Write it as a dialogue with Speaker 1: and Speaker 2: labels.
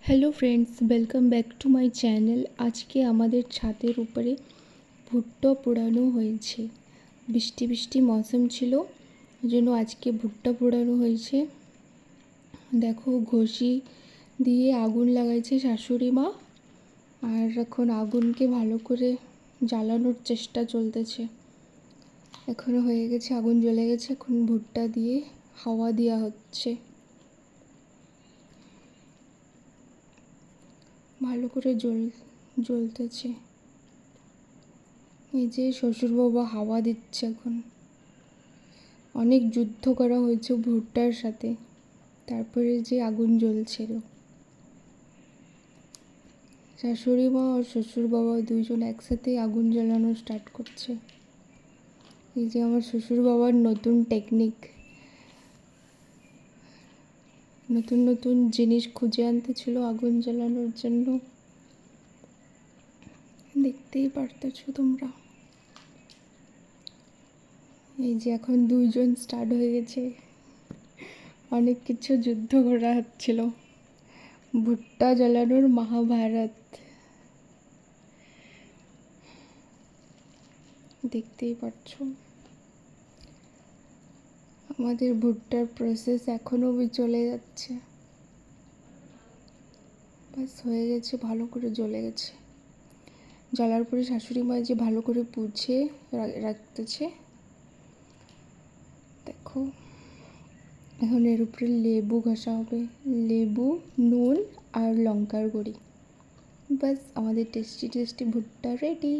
Speaker 1: Hello friends, welcome back to my channel. আজকে আমাদের ছাদের উপরে ভুট্টা পোড়ানো হয়েছে। বৃষ্টি বৃষ্টি মৌসুম ছিল, ওই জন্য আজকে ভুট্টা পোড়ানো হয়েছে। দেখো, ঘষি দিয়ে আগুন লাগাইছে শাশুড়ি মা, আর এখন আগুনকে ভালো করে জ্বালানোর চেষ্টা চলতেছে। এখনও হয়ে গেছে, আগুন জ্বলে গেছে। এখন ভুট্টা দিয়ে হাওয়া দেওয়া হচ্ছে, ভালো করে জ্বলতেছে। এই যে শ্বশুরবাবা হাওয়া দিচ্ছে। এখন অনেক যুদ্ধ করা হয়েছে ভুট্টার সাথে, তারপরে যে আগুন জ্বলছিল। শাশুড়ি মা আর শ্বশুর বাবা দুইজন একসাথে আগুন জ্বালানো স্টার্ট করছে। এই যে আমার শ্বশুর বাবার নতুন টেকনিক, নতুন নতুন জিনিস খুঁজে আনতে ছিল আগুন জ্বালানোর জন্য। দেখতেই পারতেছো তোমরা। এই যে এখন দুইজন স্টার্ট হয়ে গেছে, অনেক কিছু যুদ্ধ করা হচ্ছিল। ভুট্টা জ্বালানোর মহাভারত দেখতেই পাচ্ছ। আমাদের ভুট্টার প্রসেস এখনও চলে যাচ্ছে। বাস হয়ে গেছে, ভালো করে জ্বলে গেছে। জ্বালার পরে শাশুড়ি মা যে ভালো করে পুছে রাখতেছে। দেখো, এখন এর উপরে লেবু ঘষা হবে, লেবু, নুন আর লঙ্কার গুঁড়ি। বাস আমাদের টেস্টি টেস্টি ভুট্টা রেডি।